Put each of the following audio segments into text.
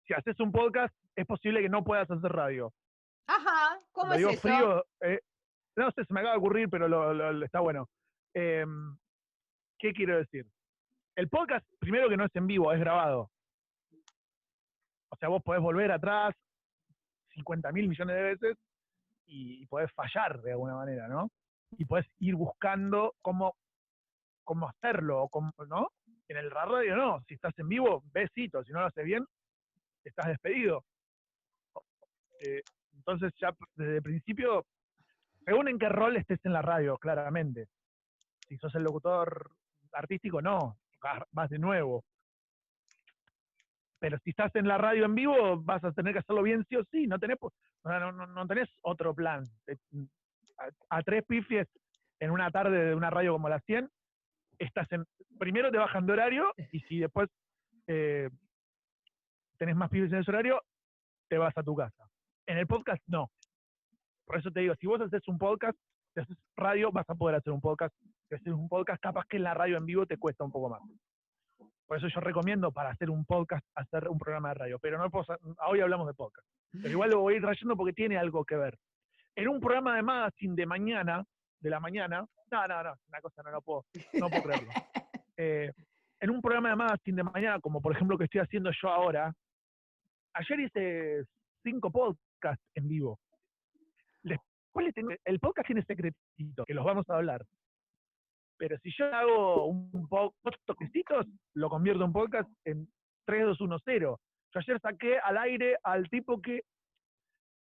si haces un podcast, es posible que no puedas hacer radio. Ajá, ¿cómo Lo es digo eso? frío, no sé, se me acaba de ocurrir, pero está bueno. Eh, ¿Qué quiero decir? El podcast, primero que no es en vivo, es grabado. O sea, vos podés volver atrás 50.000 millones de veces y podés fallar de alguna manera, ¿no? Y podés ir buscando cómo hacerlo, ¿no? En el radio no, si estás en vivo, besito, si no lo haces bien, estás despedido. Entonces ya desde el principio, según en qué rol estés en la radio, claramente. Si sos el locutor artístico, no, vas de nuevo. Pero si estás en la radio en vivo, vas a tener que hacerlo bien sí o sí, no tenés otro plan. A tres pifies en una tarde de una radio como la 100, primero te bajan de horario y si después eh, tenés más pifies en ese horario, te vas a tu casa. En el podcast no. Por eso te digo, si vos haces un podcast, si haces radio, vas a poder hacer un podcast. Si haces un podcast, capaz que en la radio en vivo te cuesta un poco más. Por eso yo recomiendo para hacer un podcast, hacer un programa de radio. Pero no hoy hablamos de podcast. Pero igual lo voy a ir trayendo porque tiene algo que ver. En un programa de magazine de la mañana, no, una cosa no puedo creerlo. En un programa de magazine de mañana, como por ejemplo que estoy haciendo yo ahora, ayer hice 5 podcasts en vivo. El podcast tiene secretitos, que los vamos a hablar. Pero si yo hago dos toquecitos, lo convierto en podcast en 3, 2, 1, 0. Yo ayer saqué al aire al tipo que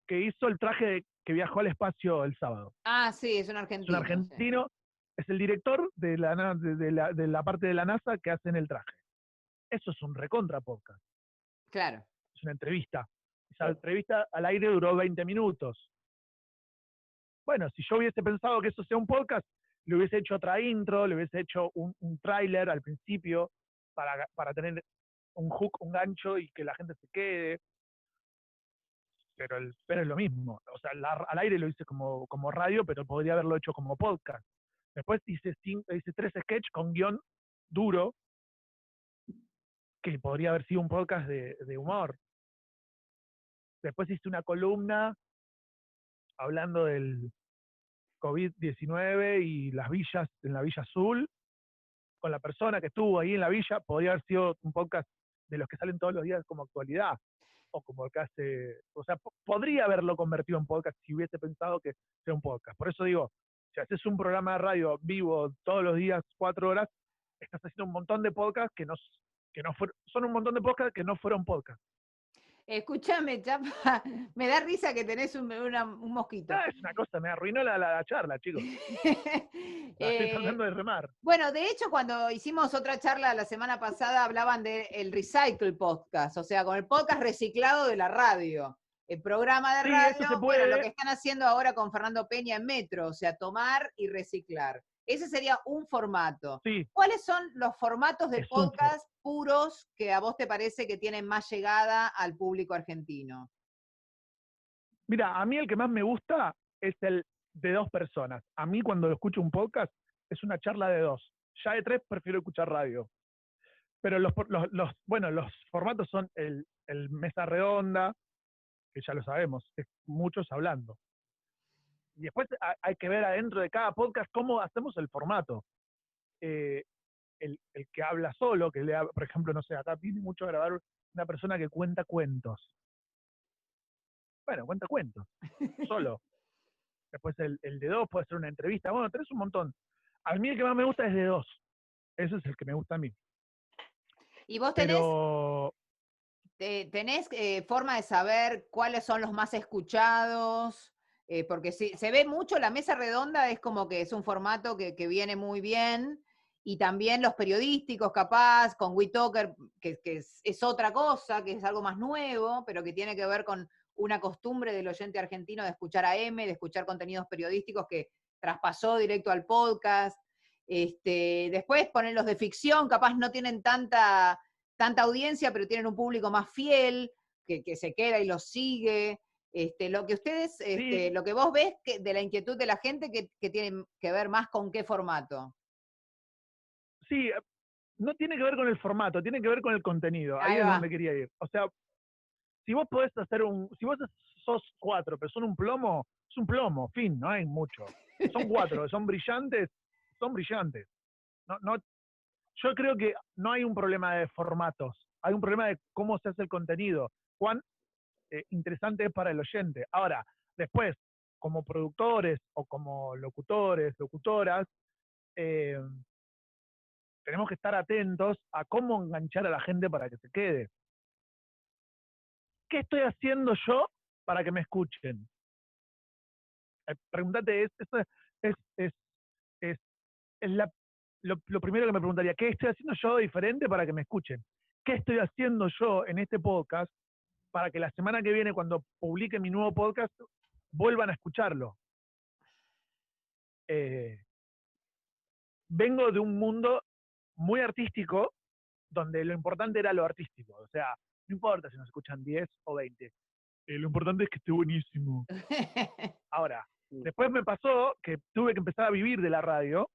hizo el traje que viajó al espacio el sábado. Ah, sí, es un Es un argentino. argentino, sí. Es el director de la parte de la NASA que hacen el traje. Eso es un recontra podcast. Claro. Es una entrevista. Esa entrevista al aire duró 20 minutos. Bueno, si yo hubiese pensado que eso sea un podcast, le hubiese hecho otra intro, le hubiese hecho un tráiler al principio para tener un hook, un gancho y que la gente se quede. Pero es lo mismo. O sea, al aire lo hice como radio, pero podría haberlo hecho como podcast. Después hice 3 sketches con guión duro, que podría haber sido un podcast de humor. Después hice una columna hablando del COVID-19 y las villas en la Villa Azul, con la persona que estuvo ahí en la villa. Podría haber sido un podcast de los que salen todos los días como actualidad, o como el que hace, o sea, podría haberlo convertido en podcast si hubiese pensado que sea un podcast. Por eso digo, si haces un programa de radio vivo todos los días, 4 horas, estás haciendo un montón de podcasts son un montón de podcasts que no fueron podcasts. Escúchame, Chapa, me da risa que tenés un mosquito. Es una cosa, me arruinó la charla, chicos. La estoy tratando de remar. Bueno, de hecho, cuando hicimos otra charla la semana pasada, hablaban del Recycle Podcast, o sea, con el podcast reciclado de la radio. El programa de Sí, radio, eso se bueno, lo puede. que están haciendo ahora con Fernando Peña en Metro, o sea, tomar y reciclar. Ese sería un formato. Sí. ¿Cuáles son los formatos de podcast puros que a vos te parece que tienen más llegada al público argentino? Mira, a mí el que más me gusta es el de 2 personas. A mí cuando escucho un podcast es una charla de 2. Ya de 3 prefiero escuchar radio. Pero los formatos son el mesa redonda, que ya lo sabemos, es muchos hablando. Y después hay que ver adentro de cada podcast cómo hacemos el formato. El que habla solo, por ejemplo, no sé, acá viene mucho a grabar una persona que cuenta cuentos. Bueno, cuenta cuentos, solo. Después el de 2 puede ser una entrevista. Bueno, tenés un montón. A mí el que más me gusta es de 2. Ese es el que me gusta a mí. ¿Y vos Pero tenés forma de saber cuáles son los más escuchados? Porque se ve mucho, la mesa redonda es como que es un formato que viene muy bien, y también los periodísticos, capaz, con WeTalker, que es otra cosa, que es algo más nuevo, pero que tiene que ver con una costumbre del oyente argentino de escuchar AM, de escuchar contenidos periodísticos que traspasó directo al podcast. Después ponen los de ficción, capaz no tienen tanta audiencia, pero tienen un público más fiel, que se queda y los sigue. Lo que ustedes, sí, lo que vos ves de la inquietud de la gente que tiene que ver más con qué formato. sí, no tiene que ver con el formato, tiene que ver con el contenido. Ahí Ahí es va. donde quería ir. O sea, si vos podés hacer si vos sos 4, pero son un plomo, es un plomo, fin, no hay mucho. Son 4, son brillantes. No, no, yo creo que no hay un problema de formatos, hay un problema de cómo se hace el contenido, cuán interesante es para el oyente. Ahora, después, como productores o como locutores, locutoras, eh, tenemos que estar atentos a cómo enganchar a la gente para que se quede. ¿Qué estoy haciendo yo para que me escuchen? Pregúntate, eso es lo primero que me preguntaría. ¿Qué estoy haciendo yo diferente para que me escuchen? ¿Qué estoy haciendo yo en este podcast para que la semana que viene, cuando publique mi nuevo podcast, vuelvan a escucharlo? Vengo de un mundo muy artístico, donde lo importante era lo artístico. O sea, no importa si nos escuchan 10 o 20. Lo importante es que esté buenísimo. Ahora, después me pasó que tuve que empezar a vivir de la radio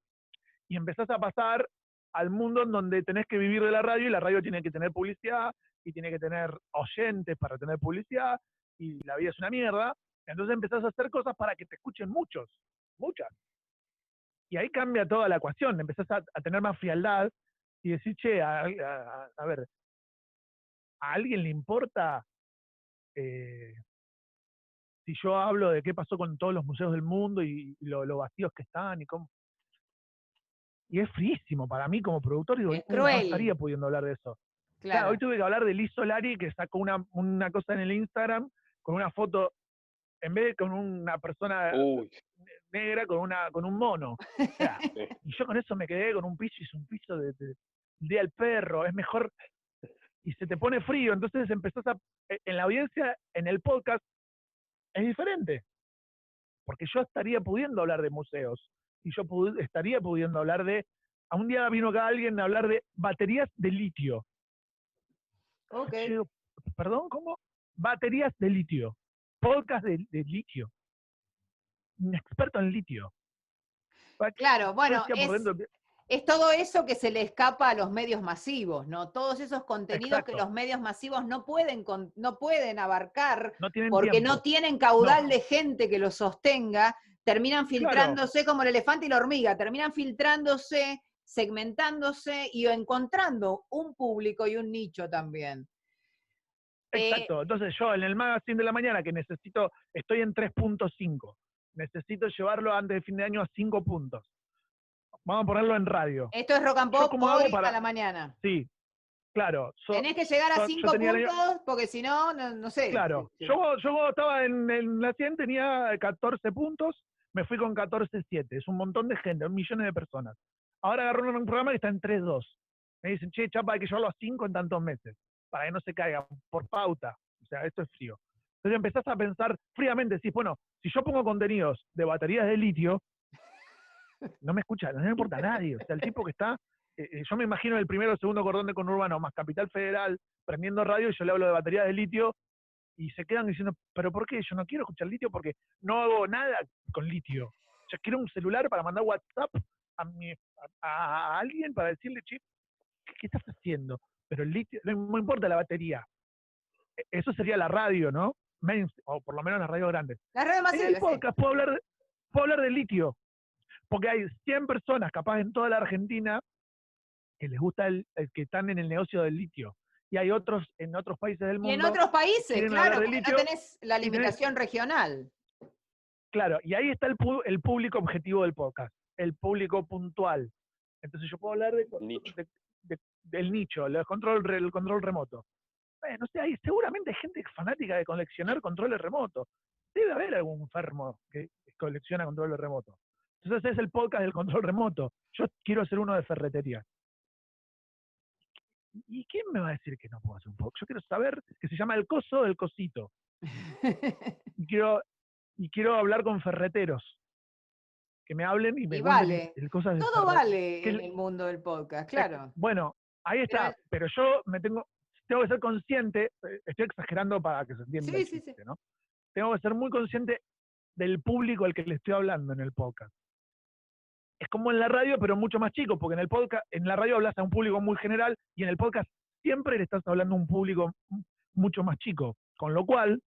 y empezás a pasar al mundo en donde tenés que vivir de la radio y la radio tiene que tener publicidad y tiene que tener oyentes para tener publicidad y la vida es una mierda. Entonces empezás a hacer cosas para que te escuchen muchas. Y ahí cambia toda la ecuación, empezás a tener más frialdad y decir, che, a ver, ¿a alguien le importa si yo hablo de qué pasó con todos los museos del mundo y lo vacíos que están y cómo? Y es frísimo para mí como productor, digo, Es no cruel. estaría pudiendo hablar de eso. Claro. Hoy tuve que hablar de Liz Solari, que sacó una cosa en el Instagram con una foto, en vez de con una persona negra, con un mono. O sea, y yo con eso me quedé con un piso, hice un piso de Día del Perro, es mejor, y se te pone frío, entonces empezás en la audiencia, en el podcast, es diferente. Porque yo estaría pudiendo hablar de museos, y yo estaría pudiendo hablar a un día vino acá alguien a hablar de baterías de litio. Ok. Yo, ¿perdón? ¿Cómo? Baterías de litio. Podcast de litio. Un experto en litio. Claro, bueno, Decía por dentro, es todo eso que se le escapa a los medios masivos, ¿no? Todos esos contenidos exacto, que los medios masivos no pueden abarcar no tienen porque tiempo. no tienen caudal No. de gente que los sostenga, terminan filtrándose como el elefante y la hormiga, terminan filtrándose, segmentándose y encontrando un público y un nicho también. Exacto. Entonces yo en el magazine de la mañana que estoy en 3.5. Necesito llevarlo antes de fin de año a 5 puntos. Vamos a ponerlo en radio. Esto es Rock and Pop hoy a la mañana. Sí, claro. Tenés que llegar a 5 puntos porque si no, no sé. Claro. Yo cuando estaba en la 100 tenía 14 puntos, me fui con 14.7. Es un montón de gente, millones de personas. Ahora agarró un programa que está en 3.2. Me dicen, che, chapa, hay que llevarlo a 5 en tantos meses, para que no se caiga, por pauta. O sea, esto es frío. Entonces empezás a pensar fríamente, decís, bueno, si yo pongo contenidos de baterías de litio, no me escucha, no me importa a nadie. O sea, el tipo que está, yo me imagino el primero o segundo cordón de conurbano más Capital Federal, prendiendo radio y yo le hablo de baterías de litio y se quedan diciendo, ¿pero por qué? Yo no quiero escuchar litio porque no hago nada con litio. Yo quiero un celular para mandar WhatsApp a alguien para decirle, che, ¿qué estás haciendo? Pero el litio, no importa la batería. Eso sería la radio, ¿no? O por lo menos las radios grandes. La radio más en el podcast puedo hablar de litio, porque hay 100 personas capaz en toda la Argentina que les gusta el que están en el negocio del litio. Y hay otros en otros países del mundo. Y en otros países, claro, porque litio, no tenés la limitación regional. Claro, y ahí está el público objetivo del podcast, el público puntual. Entonces yo puedo hablar del nicho, el control remoto. No sé, seguramente hay gente fanática de coleccionar controles remotos. Debe haber algún enfermo que colecciona controles remotos. Entonces es el podcast del control remoto. Yo quiero hacer uno de ferretería. ¿Y quién me va a decir que no puedo hacer un podcast? Yo quiero saber que se llama El Coso del Cosito. y quiero hablar con ferreteros. Que me hablen y me vale. cosas de todo vale en el mundo del podcast, claro. Bueno, ahí está. Pero yo tengo que ser consciente, estoy exagerando para que se entienda el chiste, ¿no? Tengo que ser muy consciente del público al que le estoy hablando en el podcast. Es como en la radio, pero mucho más chico, porque en la radio hablas a un público muy general y en el podcast siempre le estás hablando a un público mucho más chico, con lo cual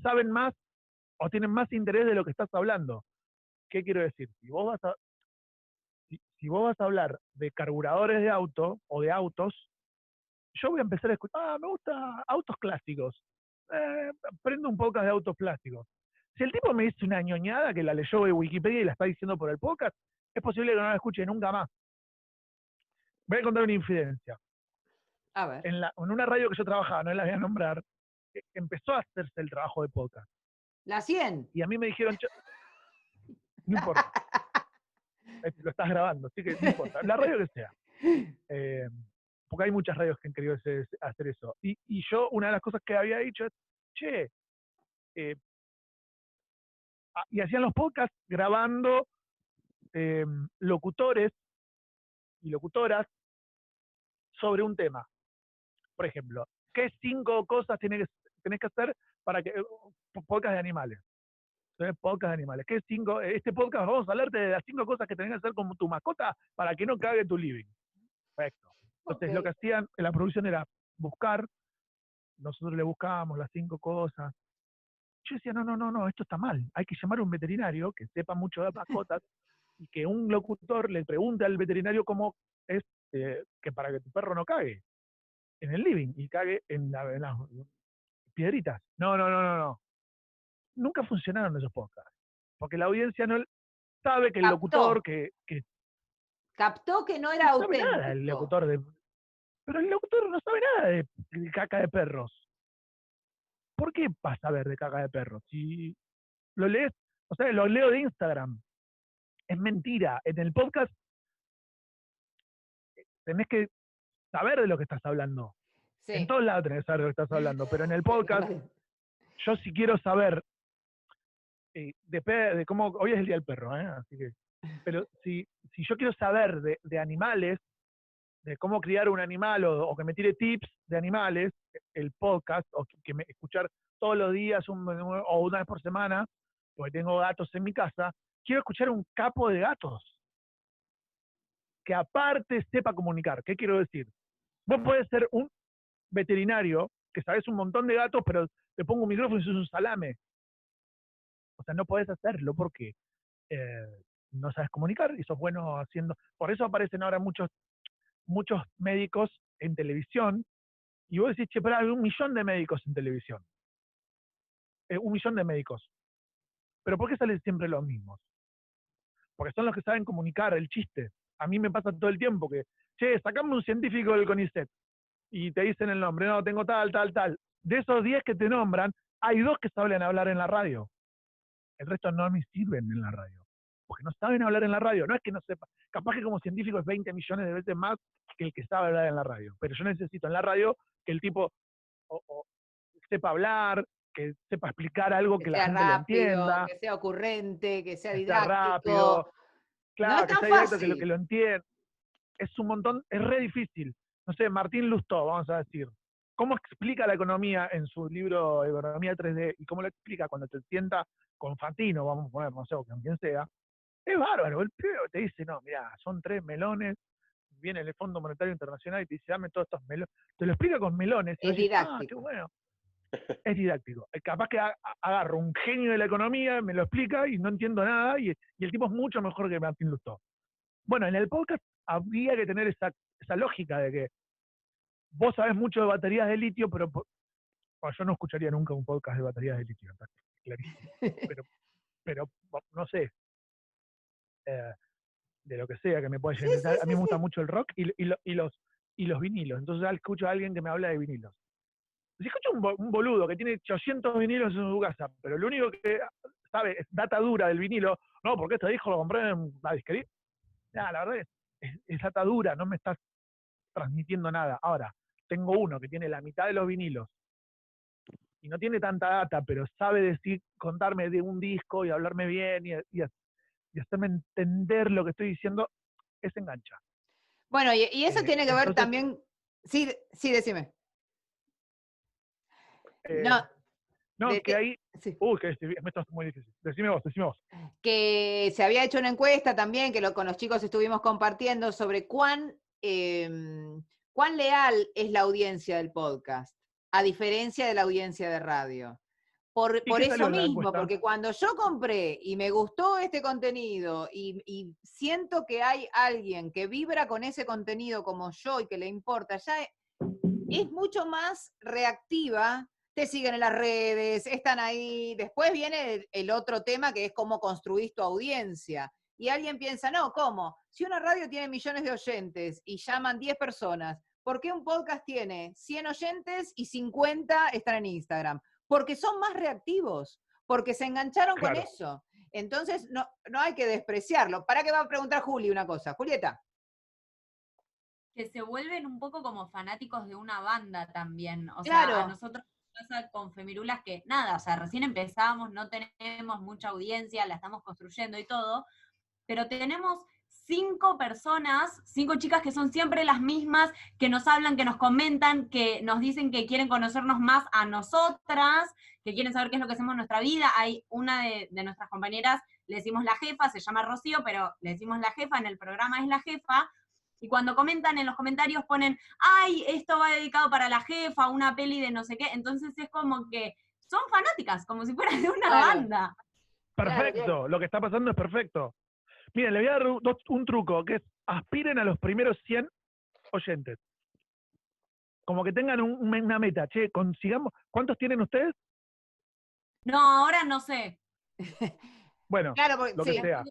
saben más o tienen más interés de lo que estás hablando. ¿Qué quiero decir? Si vos vas a hablar de carburadores de auto o de autos, yo voy a empezar a escuchar, me gusta autos clásicos. Eh, Prendo un podcast de autos clásicos. Si el tipo me dice una ñoñada que la leyó de Wikipedia y la está diciendo por el podcast, es posible que no la escuche nunca más. Voy a contar una infidencia. A ver. En una radio que yo trabajaba, no la voy a nombrar, empezó a hacerse el trabajo de podcast. La 100. Y a mí me dijeron, no importa, lo estás grabando, así que no importa, la radio que sea. Porque hay muchas radios que han querido hacer eso. Y yo, una de las cosas que había dicho es, che, y hacían los podcasts grabando locutores y locutoras sobre un tema. Por ejemplo, ¿qué 5 cosas tenés que hacer para que podcast de animales? Podcast de animales. ¿Qué 5? Este podcast vamos a hablarte de las 5 cosas que tenés que hacer con tu mascota para que no cague tu living. Perfecto. Entonces lo que hacían en la producción era buscar, nosotros le buscábamos las 5 cosas. Yo decía, no, esto está mal. Hay que llamar a un veterinario que sepa mucho de mascotas y que un locutor le pregunte al veterinario cómo es que para que tu perro no cague en el living y cague en las piedritas. No. Nunca funcionaron esos podcasts. Porque la audiencia no sabe que el locutor Captó que no era no sabe auténtico. nada el locutor pero el locutor no sabe nada de caca de perros. ¿Por qué vas a ver de caca de perros? Si lo lees, o sea, lo leo de Instagram. Es mentira. En el podcast tenés que saber de lo que estás hablando. Sí. En todos lados tenés que saber de lo que estás hablando, pero en el podcast, yo sí quiero saber de cómo, hoy es el Día del Perro, así que, pero si yo quiero saber de animales, de cómo criar un animal o que me tire tips de animales, el podcast, o escuchar todos los días o una vez por semana, porque tengo gatos en mi casa, quiero escuchar un capo de gatos que aparte sepa comunicar. ¿Qué quiero decir? Vos podés ser un veterinario que sabes un montón de gatos, pero te pongo un micrófono y sos un salame. O sea, no podés hacerlo porque no sabes comunicar y sos bueno haciendo. Por eso aparecen ahora muchos médicos en televisión y vos decís, che, pero hay 1.000.000 de médicos en televisión. 1.000.000 de médicos. ¿Pero por qué salen siempre los mismos? Porque son los que saben comunicar el chiste. A mí me pasa todo el tiempo que, che, sacame un científico del CONICET y te dicen el nombre, no, tengo tal. De esos 10 que te nombran, hay 2 que saben hablar en la radio. El resto no me sirven en la radio. Porque no saben hablar en la radio. No es que no sepa. Capaz que como científico es 20 millones de veces más que el que sabe hablar en la radio. Pero yo necesito en la radio que el tipo o sepa hablar, que sepa explicar algo que la gente lo entienda. Que sea ocurrente, que sea Que sea didáctico. rápido. Claro, no es que tan sea directo, fácil. que lo entienda. Es un montón, es re difícil. No sé, Martín Lustó, vamos a decir. ¿Cómo explica la economía en su libro Economía 3D? ¿Y cómo lo explica cuando te sienta con Fantino, vamos a poner, no sé, o con quien sea? Es bárbaro. El pibe te dice, no, mira, son 3 melones, viene el Fondo Monetario Internacional y te dice, dame todos estos melones. Te lo explica con melones. Es didáctico. Qué bueno. Es didáctico. Capaz que agarro un genio de la economía, me lo explica y no entiendo nada, y el tipo es mucho mejor que Martín Lustó. Bueno, en el podcast habría que tener esa lógica de que vos sabés mucho de baterías de litio, pero yo no escucharía nunca un podcast de baterías de litio, está clarísimo. Pero no sé, de lo que sea que me pueda llegar. A mí me gusta mucho el rock y los vinilos. Entonces escucho a alguien que me habla de vinilos. Si escucho un boludo que tiene 800 vinilos en su casa, pero lo único que sabe es data dura del vinilo, no, porque este disco lo compré en la disquería. La verdad es data dura, no me estás transmitiendo nada. Ahora, tengo uno que tiene la mitad de los vinilos y no tiene tanta data, pero sabe contarme de un disco y hablarme bien y hacerme entender lo que estoy diciendo, es engancha. Bueno, y eso tiene que ver también. Sí, decime. Que ahí. Sí. Que esto es muy difícil. Decime vos. Que se había hecho una encuesta también, que con los chicos estuvimos compartiendo sobre cuán leal es la audiencia del podcast. a diferencia de la audiencia de radio. ¿Y Por qué salió eso en la mismo, encuesta? porque cuando yo compré y me gustó este contenido y siento que hay alguien que vibra con ese contenido como yo y que le importa, ya es mucho más reactiva, te siguen en las redes, están ahí. Después viene el otro tema que es cómo construís tu audiencia. Y alguien piensa, no, ¿cómo? Si una radio tiene millones de oyentes y llaman 10 personas, ¿por qué un podcast tiene 100 oyentes y 50 están en Instagram? Porque son más reactivos, porque se engancharon con Claro. eso. Entonces, no hay que despreciarlo. ¿Para qué va a preguntar Juli una cosa? Julieta. Que se vuelven un poco como fanáticos de una banda también. O Claro. sea, a nosotros nos pasa con Femirulas que nada, o sea, recién empezamos, no tenemos mucha audiencia, la estamos construyendo y todo, pero tenemos 5 personas, 5 chicas que son siempre las mismas, que nos hablan, que nos comentan, que nos dicen que quieren conocernos más a nosotras, que quieren saber qué es lo que hacemos en nuestra vida. Hay una de nuestras compañeras, le decimos la jefa, se llama Rocío, pero le decimos la jefa, en el programa es la jefa, y cuando comentan en los comentarios ponen, ay, esto va dedicado para la jefa, una peli de no sé qué, entonces es como que son fanáticas, como si fueran de una Claro. banda. Perfecto, Claro. lo que está pasando es perfecto. Miren, le voy a dar un truco, que es aspiren a los primeros 100 oyentes. Como que tengan una meta. Che, consigamos. ¿Cuántos tienen ustedes? No, ahora no sé. Bueno, Claro, porque, lo que sí. sea.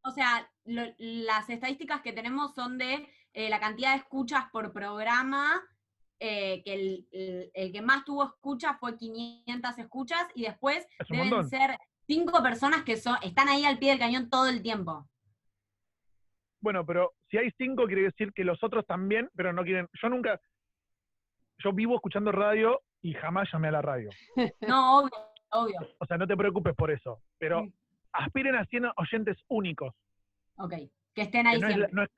O sea, las estadísticas que tenemos son de la cantidad de escuchas por programa, que el que más tuvo escuchas fue 500 escuchas, y después Es un deben montón. ser 5 personas que están ahí al pie del cañón todo el tiempo. Bueno, pero si hay 5 quiere decir que los otros también, pero no quieren. Yo vivo escuchando radio y jamás llamé a la radio. No, obvio, obvio. O sea, no te preocupes por eso. Pero aspiren a 100 oyentes únicos. Ok, que estén ahí Que no es, siempre. no es,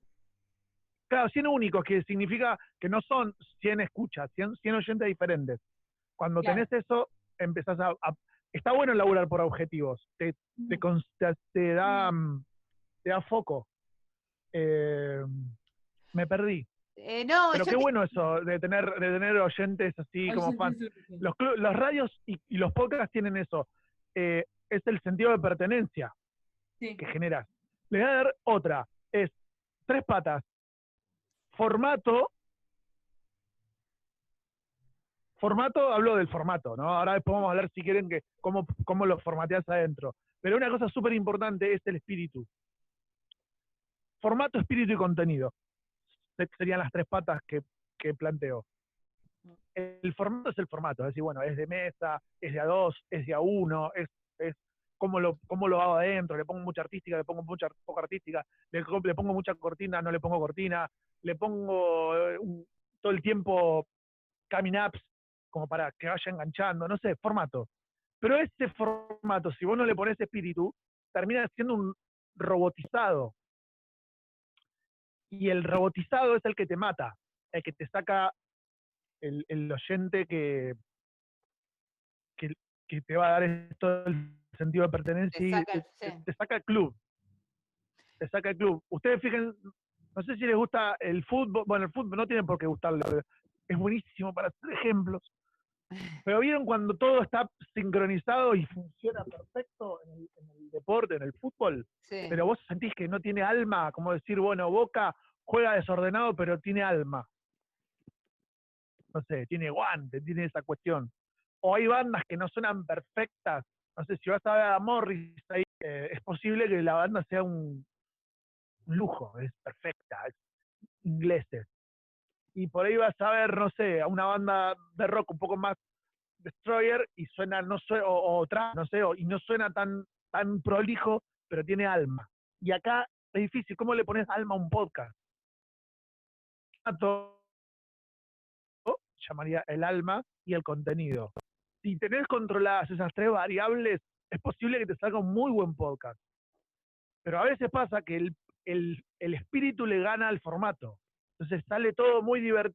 claro, 100 únicos, que significa que no son 100 escuchas, 100 oyentes diferentes. Cuando Claro. tenés eso, empezás está bueno laburar por objetivos. Te da foco. Me perdí. No, Pero qué bueno eso, de tener oyentes así como fan. Los radios y los podcasts tienen eso. Es el sentido de pertenencia Sí. que generas. Le voy a dar otra. Es 3 patas. Formato, hablo del formato, ¿no? Ahora después vamos a hablar, si quieren, que cómo lo formateas adentro. Pero una cosa súper importante es el espíritu. Formato, espíritu y contenido. Serían las 3 patas que planteo. El formato es el formato, es decir, bueno, es de mesa, es de A2, es de A1, es cómo lo hago adentro, le pongo mucha artística, le pongo mucha poca artística, le pongo mucha cortina, no le pongo cortina, le pongo todo el tiempo coming ups, como para que vaya enganchando, no sé, formato. Pero ese formato, si vos no le pones espíritu, termina siendo un robotizado. Y el robotizado es el que te mata, el que te saca el oyente que te va a dar esto el sentido de pertenencia te saca el club. Te saca el club. Ustedes fíjense, no sé si les gusta el fútbol, bueno, el fútbol no tiene por qué gustarle, es buenísimo para hacer ejemplos. Pero vieron cuando todo está sincronizado y funciona perfecto en el deporte, en el fútbol, Sí. pero vos sentís que no tiene alma, como decir, bueno, Boca juega desordenado, pero tiene alma. No sé, tiene guante, tiene esa cuestión. O hay bandas que no suenan perfectas. No sé, si vas a ver a Morris ahí, es posible que la banda sea un lujo, es perfecta, es ingleses. Y por ahí vas a ver, no sé, a una banda de rock un poco más Destroyer y suena, no sé, o trap, no sé, y no suena tan prolijo, pero tiene alma. Y acá es difícil, ¿cómo le pones alma a un podcast? Llamaría el alma y el contenido. Si tenés controladas esas 3 variables, es posible que te salga un muy buen podcast. Pero a veces pasa que el espíritu le gana al formato. Entonces sale todo muy divertido,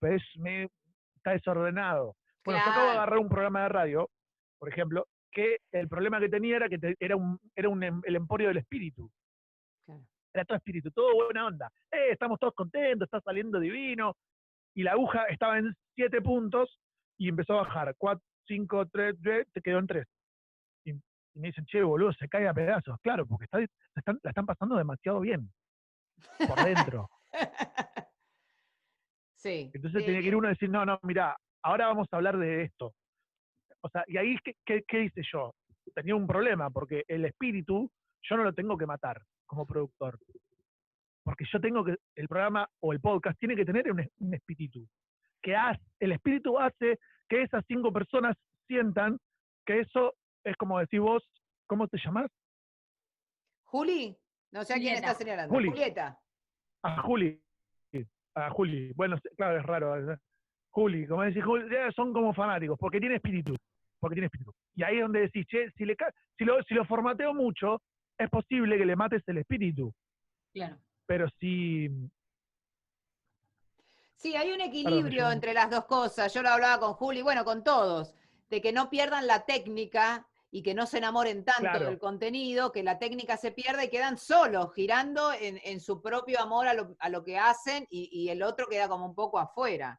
pero está desordenado. Bueno, yo acabo de agarrar un programa de radio, por ejemplo, que el problema que tenía era que era el emporio del espíritu. Claro. Era todo espíritu, todo buena onda. Estamos todos contentos, está saliendo divino. y la aguja estaba en 7 puntos y empezó a bajar. 4, 5, 3, te quedó en 3. Y me dicen, che, boludo, se cae a pedazos. Claro, porque la están pasando demasiado bien por dentro. Sí. Entonces tenía que ir uno a decir, no, mirá, ahora vamos a hablar de esto. O sea, y ahí, ¿qué hice yo? Tenía un problema, porque el espíritu, yo no lo tengo que matar como productor. Porque yo tengo que, el programa o el podcast tiene que tener un espíritu. El espíritu hace que esas 5 personas sientan que eso es como decir vos, ¿cómo te llamás? Juli, no sé a quién Julieta. está señalando. Juli. Julieta. A Juli. A Juli. Bueno, claro, es raro. Juli, como decís, Juli, son como fanáticos, porque tiene espíritu. Y ahí es donde decís, che, si lo formateo mucho, es posible que le mates el espíritu. Claro. Pero si... Sí, hay un Perdón, equilibrio entre las dos cosas. Yo lo hablaba con Juli, bueno, con todos, de que no pierdan la técnica y que no se enamoren tanto Claro. del contenido, que la técnica se pierda y quedan solos, girando en su propio amor a lo que hacen y el otro queda como un poco afuera.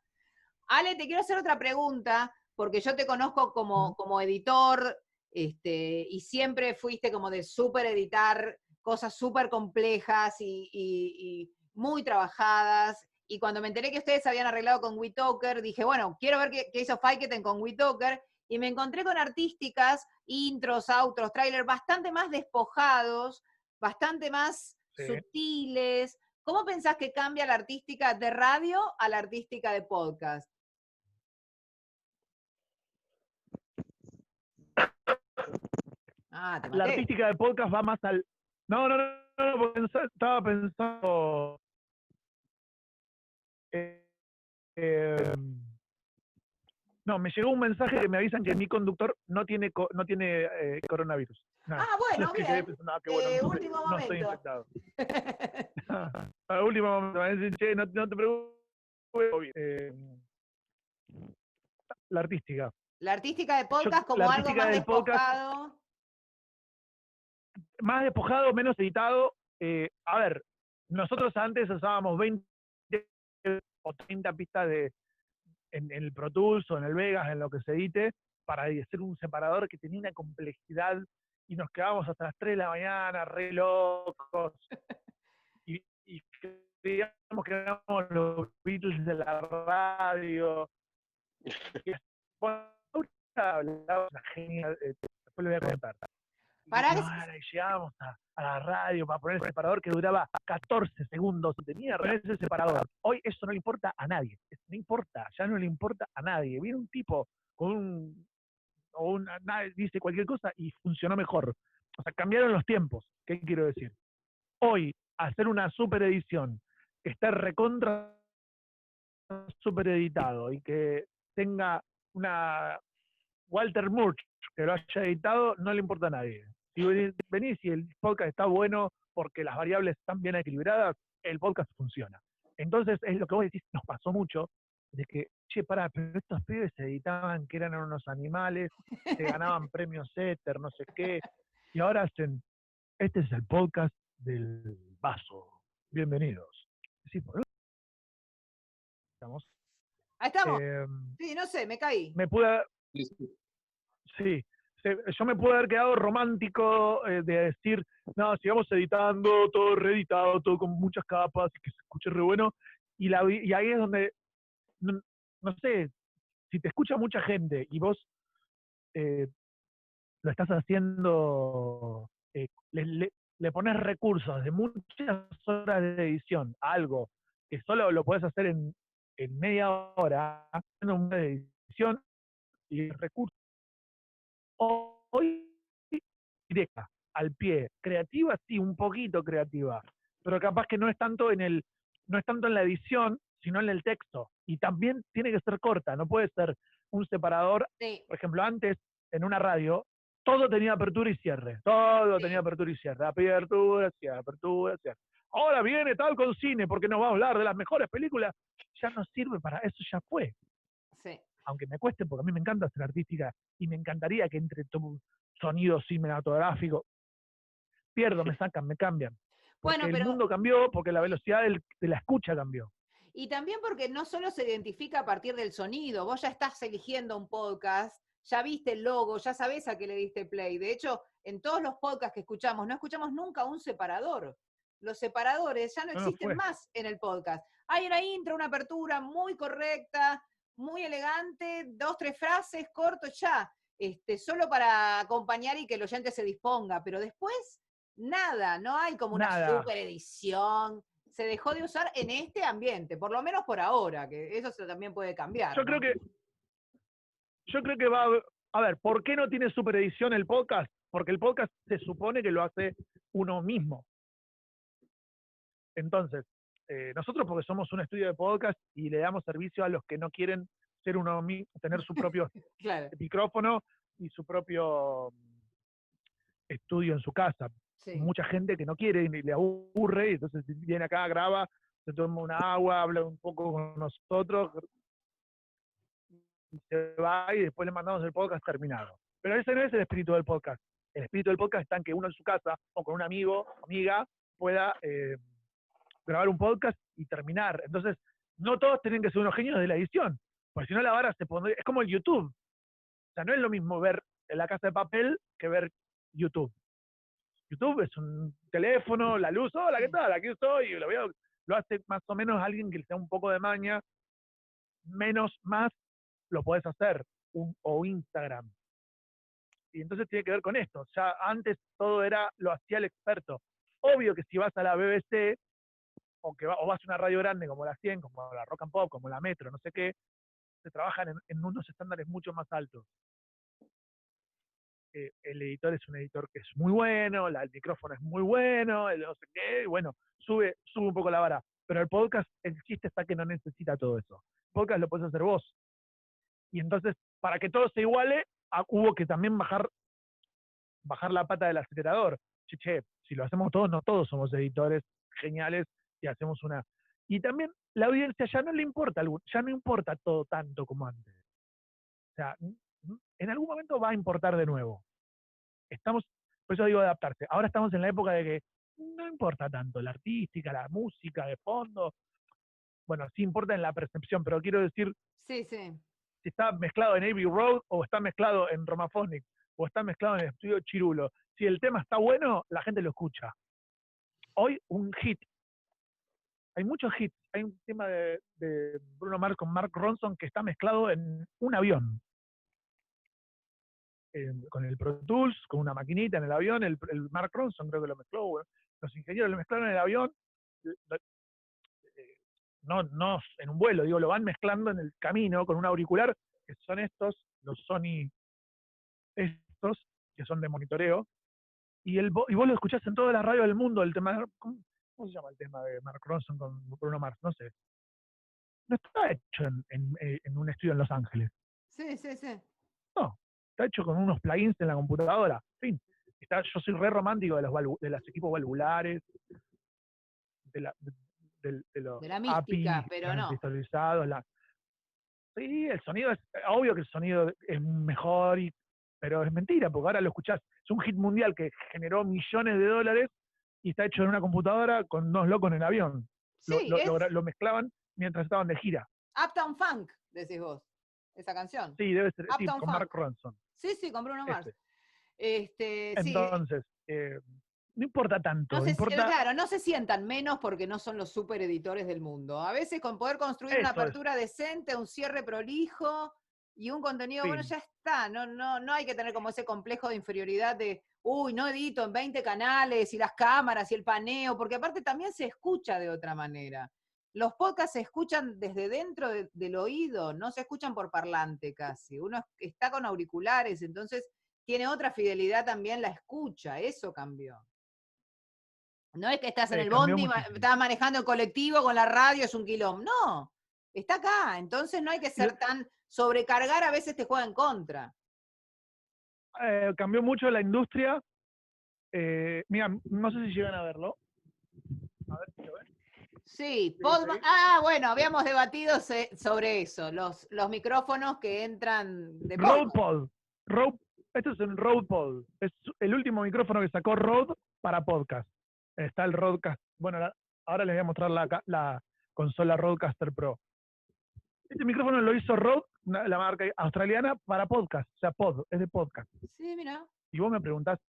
Ale, te quiero hacer otra pregunta, porque yo te conozco como editor, y siempre fuiste como de súper editar cosas súper complejas y muy trabajadas. Y cuando me enteré que ustedes habían arreglado con WeTalker, dije, bueno, quiero ver qué hizo Fiketen con WeTalker. Y me encontré con artísticas, intros, outros, trailers, bastante más despojados, bastante más sutiles. ¿Cómo pensás que cambia la artística de radio a la artística de podcast? Ah, te maté. La artística de podcast va más al... No, estaba pensando... no, me llegó un mensaje que me avisan que mi conductor no tiene coronavirus. Nada. Ah, bueno, bien. Qué bueno, Último no estoy momento. infectado. Al último momento me dicen, che, no te preocupes. La artística. La artística de podcast como la algo artística más del podcast, despojado. más despojado, menos editado. A ver, nosotros antes usábamos 20 o 30 pistas en el Pro Tools o en el Vegas, en lo que se edite, para hacer un separador que tenía una complejidad y nos quedábamos hasta las 3 de la mañana, re locos. Y creíamos que éramos los Beatles de la radio. Y hablaba una genia, después lo voy a contar. Y llegábamos a la radio para poner el separador que duraba 14 segundos. Tenía ese separador. Hoy eso no le importa a nadie. No importa, ya no le importa a nadie. Viene un tipo con dice cualquier cosa y funcionó mejor. O sea, cambiaron los tiempos. ¿Qué quiero decir? Hoy, hacer una super edición que esté recontra super editado y que tenga una Walter Murch que lo haya editado, no le importa a nadie. Si venís y el podcast está bueno porque las variables están bien equilibradas, el podcast funciona. Entonces, es lo que vos decís, nos pasó mucho, de que, che, pará, pero estos pibes se editaban que eran unos animales, se ganaban premios éter, no sé qué, y ahora hacen, este es el podcast del vaso. Bienvenidos. Sí, por estamos. Ahí estamos. Sí, no sé, me caí. Me pude... Sí, yo me pude haber quedado romántico de decir, no, sigamos editando, todo reeditado, todo con muchas capas, y que se escuche re bueno, y ahí es donde, no sé, si te escucha mucha gente y vos lo estás haciendo, le pones recursos de muchas horas de edición a algo que solo lo podés hacer en media hora, haciendo una edición y recursos. Hoy directa, al pie, creativa, sí, un poquito creativa, pero capaz que no es tanto en la edición, sino en el texto. Y también tiene que ser corta, no puede ser un separador. Sí. Por ejemplo, antes, en una radio, todo tenía apertura y cierre. Todo tenía apertura y cierre. Apertura, cierre, apertura, cierre. Ahora viene tal con cine, porque nos va a hablar de las mejores películas. Ya no sirve para eso, ya fue. Sí. Aunque me cueste, porque a mí me encanta hacer artística y me encantaría que entre todo sonido cinematográfico, pierdo, me sacan, me cambian. Porque Bueno, pero... el mundo cambió, porque la velocidad de la escucha cambió. Y también porque no solo se identifica a partir del sonido, vos ya estás eligiendo un podcast, ya viste el logo, ya sabés a qué le diste play. De hecho, en todos los podcasts que escuchamos, no escuchamos nunca un separador. Los separadores ya no No, no existen fue. más en el podcast. Hay una intro, una apertura muy correcta, muy elegante, 2, 3 frases, corto, ya. Solo para acompañar y que el oyente se disponga, pero después nada, no hay como una Nada. super edición. Se dejó de usar en este ambiente, por lo menos por ahora, que eso también puede cambiar. Yo ¿no? creo que va a ver, ¿por qué no tiene superedición el podcast? Porque el podcast se supone que lo hace uno mismo. Entonces, nosotros porque somos un estudio de podcast y le damos servicio a los que no quieren ser uno mismo, tener su propio Claro, micrófono y su propio estudio en su casa. sí. Mucha gente que no quiere y le aburre, y entonces viene acá, graba, se toma una agua, habla un poco con nosotros, y se va y después le mandamos el podcast terminado. Pero ese no es el espíritu del podcast. El espíritu del podcast está en que uno en su casa o con un amigo, amiga, pueda grabar un podcast y terminar. Entonces, no todos tienen que ser unos genios de la edición, porque si no la vara se pondría... Es como el YouTube. O sea, no es lo mismo ver La Casa de Papel que ver YouTube. YouTube es un teléfono, la luz, hola, ¿qué tal? Aquí estoy, y lo hace más o menos alguien que le sea un poco de maña, más lo podés hacer, o Instagram. Y entonces tiene que ver con esto. Ya antes todo lo hacía el experto. Obvio que si vas a la BBC, o vas a una radio grande como la 100, como la Rock and Pop, como la Metro, no sé qué, se trabajan en unos estándares mucho más altos. El editor es un editor que es muy bueno, el micrófono es muy bueno, el no sé qué, y bueno, sube un poco la vara. Pero el podcast, el chiste está que no necesita todo eso. El podcast lo puedes hacer vos. Y entonces, para que todo se iguale, hubo que también bajar la pata del acelerador. Che, si lo hacemos todos, no todos somos editores geniales y hacemos una... Y también la audiencia ya no le importa, ya no importa todo tanto como antes. O sea, en algún momento va a importar de nuevo. Por eso digo adaptarse. Ahora estamos en la época de que no importa tanto la artística, la música de fondo. Bueno, sí importa en la percepción, pero quiero decir, Sí. si está mezclado en Abbey Road, o está mezclado en Romaphonic, o está mezclado en el estudio Chirulo, si el tema está bueno, la gente lo escucha. Hoy, un hit. Hay muchos hits. Hay un tema de Bruno Mars con Mark Ronson que está mezclado en un avión. Con el Pro Tools, con una maquinita en el avión, el Mark Ronson creo que lo mezcló, bueno, los ingenieros lo mezclaron en el avión, no en un vuelo, digo, lo van mezclando en el camino con un auricular, que son los Sony estos, que son de monitoreo, y vos lo escuchás en todas las radios del mundo, el tema, ¿cómo se llama el tema de Mark Ronson con Bruno Mars? No sé. No está hecho en un estudio en Los Ángeles. Sí. No, está hecho con unos plugins en la computadora. En fin, yo soy re romántico de los equipos valvulares, de los De la mística, API pero no. cristalizados. Sí, el sonido es obvio que el sonido es mejor, pero es mentira, porque ahora lo escuchás. Es un hit mundial que generó millones de dólares y está hecho en una computadora con dos locos en el avión. Sí, Lo mezclaban mientras estaban de gira. Uptown Funk, decís vos, esa canción. Sí, debe ser, sí, Uptown con Funk. Mark Ronson. Sí, con Bruno Mars. Sí. Entonces, no importa tanto. Claro, no se sientan menos porque no son los super editores del mundo. A veces con poder construir una apertura decente, un cierre prolijo y un contenido, bueno, ya está. No hay que tener como ese complejo de inferioridad de, no edito en 20 canales y las cámaras y el paneo, porque aparte también se escucha de otra manera. Los podcasts se escuchan desde dentro del oído, no se escuchan por parlante casi. Uno está con auriculares, entonces tiene otra fidelidad también la escucha, eso cambió. No es que estás en el bondi, estás manejando el colectivo con la radio, es un quilombo. No, está acá. Entonces no hay que ser tan sobrecargar, a veces te juega en contra. Cambió mucho la industria. Mira, no sé si llegan a verlo. A ver si lo ven. Sí, bueno, habíamos debatido sobre eso, los micrófonos que entran de RodePod. Esto es un RodePod. Es el último micrófono que sacó Rode para podcast. Está el Rodecast. Bueno, ahora les voy a mostrar consola Rodecaster Pro. Este micrófono lo hizo Rode, la marca australiana, para podcast, o sea, es de podcast. Sí, mira. Y vos me preguntás,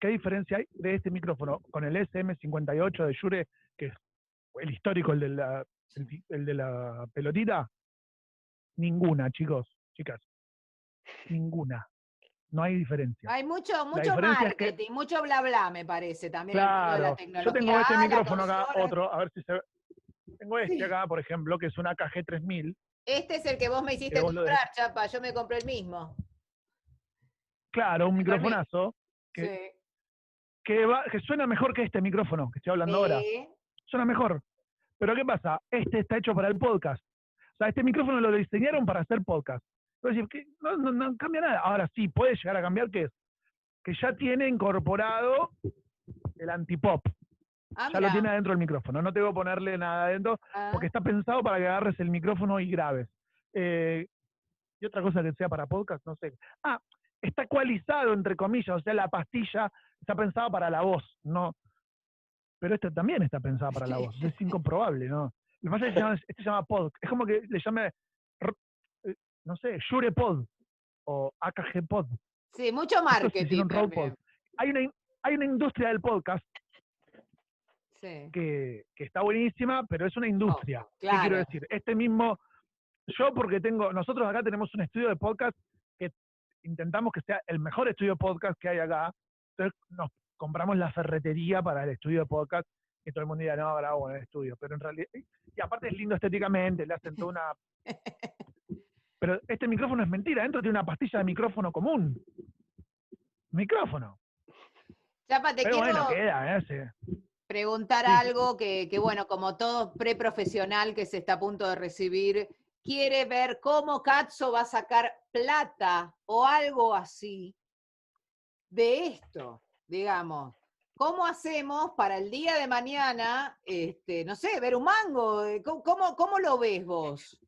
¿qué diferencia hay de este micrófono con el SM58 de Shure, que es el histórico, el de la pelotita? Ninguna, chicos, chicas. Ninguna. No hay diferencia. Hay mucho diferencia es que- marketing, mucho bla bla, me parece, también en el mundo de la Claro, tecnología. yo tengo este la micrófono acá, consola. otro, a ver si se ve. Tengo este Sí. acá, por ejemplo, que es una KG 3000. Este es el que vos me hiciste Que vos lo comprar, Chapa, yo me compré el mismo. Claro, un Para mí. microfonazo Sí. que suena mejor que este micrófono que estoy hablando ahora. Sí. Suena mejor. Pero ¿qué pasa? Este está hecho para el podcast. O sea, este micrófono lo diseñaron para hacer podcast. Es decir, que no cambia nada. Ahora sí, puede llegar a cambiar, ¿qué es? Que ya tiene incorporado el antipop. Ah, Ya lo mirá. tiene adentro del micrófono. No tengo que ponerle nada adentro, Ah. porque está pensado para que agarres el micrófono y grabes. Y otra cosa que sea para podcast, no sé. Está ecualizado, entre comillas, o sea, la pastilla está pensada para la voz, ¿no? Pero este también está pensada para la voz. Es incomprobable, ¿no? Lo que pasa es que este se llama pod. Es como que le llame, no sé, Shure Pod o AKG Pod. Sí, mucho Estos se marketing hicieron Rode también. Pod. Hay una industria del podcast Sí. que está buenísima, pero es una industria. ¿Qué quiero Claro. decir? Nosotros acá tenemos un estudio de podcast que intentamos que sea el mejor estudio de podcast que hay acá. Entonces nos compramos la ferretería para el estudio de podcast, que todo el mundo diga, no, grabo en el estudio. Pero en realidad, y aparte es lindo estéticamente, le hacen toda una... Pero este micrófono es mentira, dentro tiene una pastilla de micrófono común. Micrófono. Chapa, te Pero quiero bueno, queda, sí. preguntar Sí. algo que, bueno, como todo preprofesional que se está a punto de recibir, quiere ver cómo Katso va a sacar plata o algo así de esto, digamos. ¿Cómo hacemos para el día de mañana, no sé, ver un mango? ¿Cómo lo ves vos?